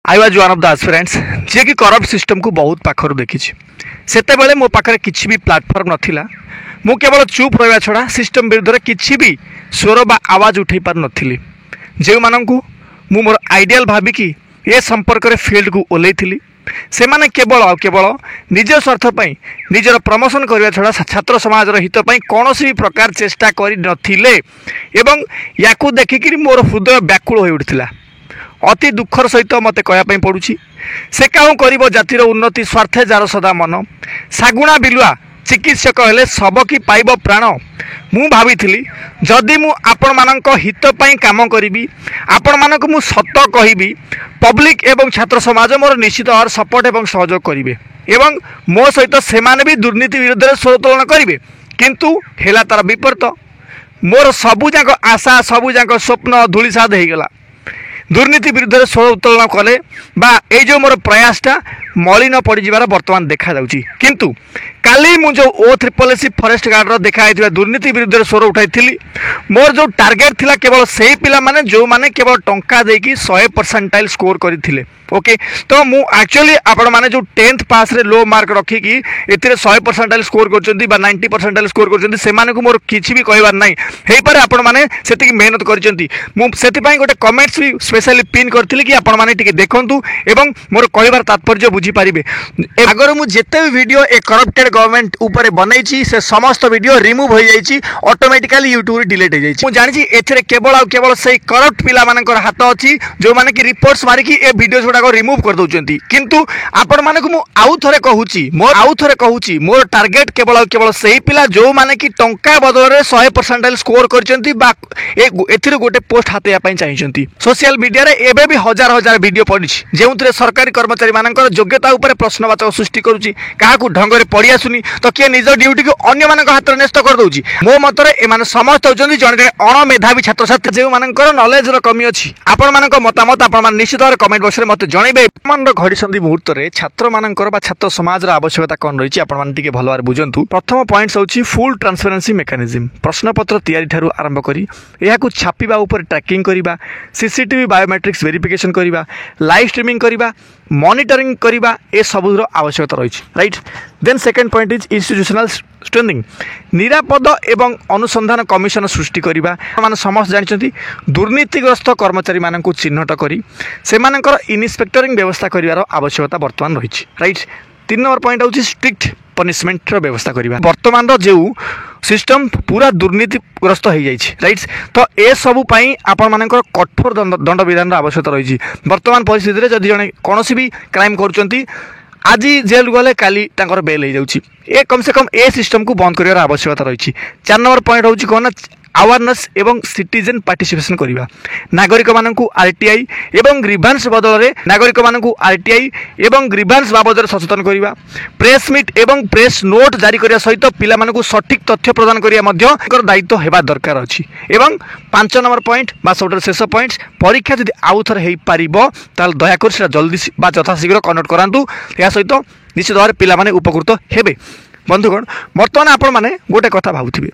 I was one of the aspirants जे कि corrupt system को बहुत पाखर देखी से मो पाखे किसी भी प्लाटफर्म नाला मु केवल चुप रहा छड़ा सिस्टम विरुद्ध किसी भी स्वर बा आवाज उठे पार नी जो मानू मु मोर आइडियल भाविकी ए संपर्क में फील्ड को ओल्लैली से माने केवल निज स्वार्थपाई निजर प्रमोशन करने छड़ा छात्र समाज हित कौन भी प्रकार चेष्टा कर नथिले एवं या देखिक मोर हृदय व्याकुल हो उठिला अति दुखर सहित मत कहवाई पड़ुछि से काहू कर जातिर उन्नति स्वार्थे जार सदा मन सागुणा बिलुआ चिकित्सक हेले सब कि पाइब प्राण मु भावी जदि मु आपण मानक हित पई काम करी आपण मानक मु सत कहिबी पब्लिक एवं छात्र समाज मोर निश्चित भाव सपोर्ट एवं सहयोग करिवे एवं मो सहित सेमाने भी दुर्नीति विरुद्ध में स्वर उत्तोलन करिवे किंतु हेला तार विपरीत मोर सबुजाक आशा सबुजाक स्वप्न धूलिसाद हो गला दुर्नीति विरुद्ध में स्वर उत्तोलन कले बा ए जो मोर प्रयासटा मलिन पड़ीजार बर्तमान देखा जाउची किंतु काली मु जो O3 फॉरेस्ट गार्ड देखा दुर्नीति विरुद्ध में स्वर उठाई मोर जो टार्गेट थिला केवल से पिला माने जो माने केवल टंका देकी 100% स्कोर करथिले ओके तो मु एक्चुअली आपण माने जो 10th पास रे लो मार्क रखिकी एतिरे 100% स्कोर करचंती बा 90% स्कोर करचंती से माने को मोर किछि भी कहबार नाही हेई पारे आपण माने सेति मेहनत करचंती मु सेति पई गोटे कमेंट्स भी स्पेशली पिन करथिली कि आपण माने टिके देखंतु एवं मोर कहबार तात्पर्य बुझी पारिबे अगर मु जेते भी वीडियो ए करप्टेड गवर्नमेंट ऊपर बनैछि से समस्त वीडियो रिमूव हो जाइछि ऑटोमेटिकली यूट्यूब रे डिलीट हो जाइछि मु जानि छि एथिरे केवल से करप्ट पिला मानकर हाथ अछि जो माने कि रिपोर्ट्स मारि कि ए वीडियो गुडा रिमूव कर दउचंती किंतु आपण माने को मु आउ थरे कहूची मोर टार्गेट केवल सही पिला जो माने कि टंका बदल रे 100% स्कोर करचंती बा एथिरे गोटे पोस्ट हातेया पई चाहिचंती सोशल मीडिया रे एबे भी हजार वीडियो पडिछि जेउतरे सरकारी कर्मचारी मानकर योग्यता ऊपर प्रश्नवाचक सृष्टि करूची काहाकू ढंगरे पड़ी आसुनी तो किए निज ड्यूटी को अन्य मानक हाथ में न्यस्त कर दउची मो मतरे ए माने समस्त होचंती जने अणमेधावी छात्र छात्री जे मानकर नॉलेज रो कमी अछि आपण मानक मतामत आपण मान निश्चित भाव कमेंट बॉक्स रे मते जणैबे मन घड़ी संधि मुहूर्त रे छात्र मानकर बा छात्र समाज रो आवश्यकता कोन रहिछि आपण मान टिके भलो भार बुझंतु प्रथम पॉइंट्स होछि फुल ट्रांसपेरेंसी मेकानिज्म प्रश्न पत्र तैयारी ठारू आरंभ करी एहा को छापिबा ऊपर ट्रैकिंग करिबा सीसीटीवी बायोमेट्रिक्स वेरिफिकेशन करिबा लाइव स्ट्रीमिंग करिबा मॉनिटरिंग करिबा ए सबुर आवश्यकता रहिछि right then second point is institutional strengthening निरापद एवं अनुसंधान कमिशन सृष्टि करिबा माने समस्त जानिछंती दुर्नीतिग्रस्त कर्मचारी माननकु चिन्हट करी सेमानकर इन्स्पेक्टरिंग व्यवस्था करिवार आवश्यकता वर्तमान रहिछि राइट 3 नंबर पॉइंट होछि स्ट्रिक्ट पनिशमेंट रो व्यवस्था करिबा वर्तमान रो जेउ सिस्टम पूरा दुर्नीतिग्रस्त हो जाइछि राइट तो ए सबु पई आपण मानकर कठोर दंड विधान रो आवश्यकता रहिछि वर्तमान परिस्थिति रे जदि जने कोनोसी भी क्राइम करचंती आज जेल गले काली तांकर बेल हो जाउछि ए कम से कम ए सिस्टम को बंद करिवार आवश्यकता रहिछि 4 नंबर पॉइंट होछि कोन अवेयरनेस एवं सिटीजन पार्टिसिपेशन करिबा नागरिक मानकु आरटीआई एवं ग्रीवांस बदल रे नागरिक मानकु आरटीआई एवं ग्रीवांस बाबद रे सचेतन करिबा प्रेस मीट एवं प्रेस नोट जारी करिया सहित पिला मानकु सठिक तथ्य प्रदान करिया मध्य दायित्व हेबा दरकार अछि एवं 5 नंबर पॉइंट बा सबटर शेष पॉइंट्स परीक्षा जदि आउ थरे हेई पारिबो ताल दया कर सेटा जल्दी बा यथाशीघ्र कन्वर्ट करांतु या सहित निश्चित भाव पिला माने उपकृत हेबे बंधुगण वर्तमान आपण माने गोटे कथा भाबुथिबे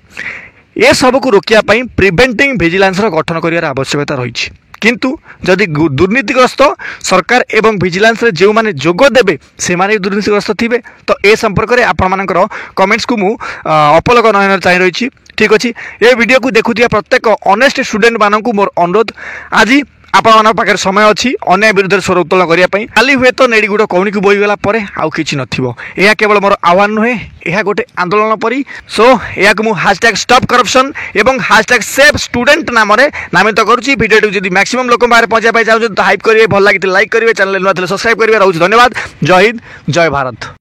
ए सब को रोकिया पई प्रिवेंटिंग विजिलेंस गठन करियार आवश्यकता रही किंतु जदि दुर्नीतिग्रस्त सरकार एवं विजिलेंस रे जो माने जोग देबे से माने दुर्नीतिग्रस्त थिबे तो ए संपर्क रे आपण मानकर कमेंट्स को मु अपलोक नयन चाहि रही ठीक अछि ए वीडियो को देखुतिया प्रत्येक ऑनेस्ट स्टूडेंट मानकु मोर अनुरोध आज आपण पाखे समय अच्छी अन्याय विरुद्ध स्वर उत्तोलन करने खाली हुए तो नेड़ी गुड़ कौणी को बोईगला आउ कि नथिबो यह केवल मोर आह्वान नुहे यह गोटे आंदोलन परी सो या मु हैशटैग स्टॉप करप्शन एवं हैशटैग सेव स्टूडेंट नाम नामित करुच्ची वीडियो जब मैक्सिमम लोक बाहर पहुँचा चाहते तो हाइप करेंगे भल लगी लाइक करेंगे चैनल नुआ सब्सक्राइब करेंगे रोज धन्यवाद जय हिंद जय भारत।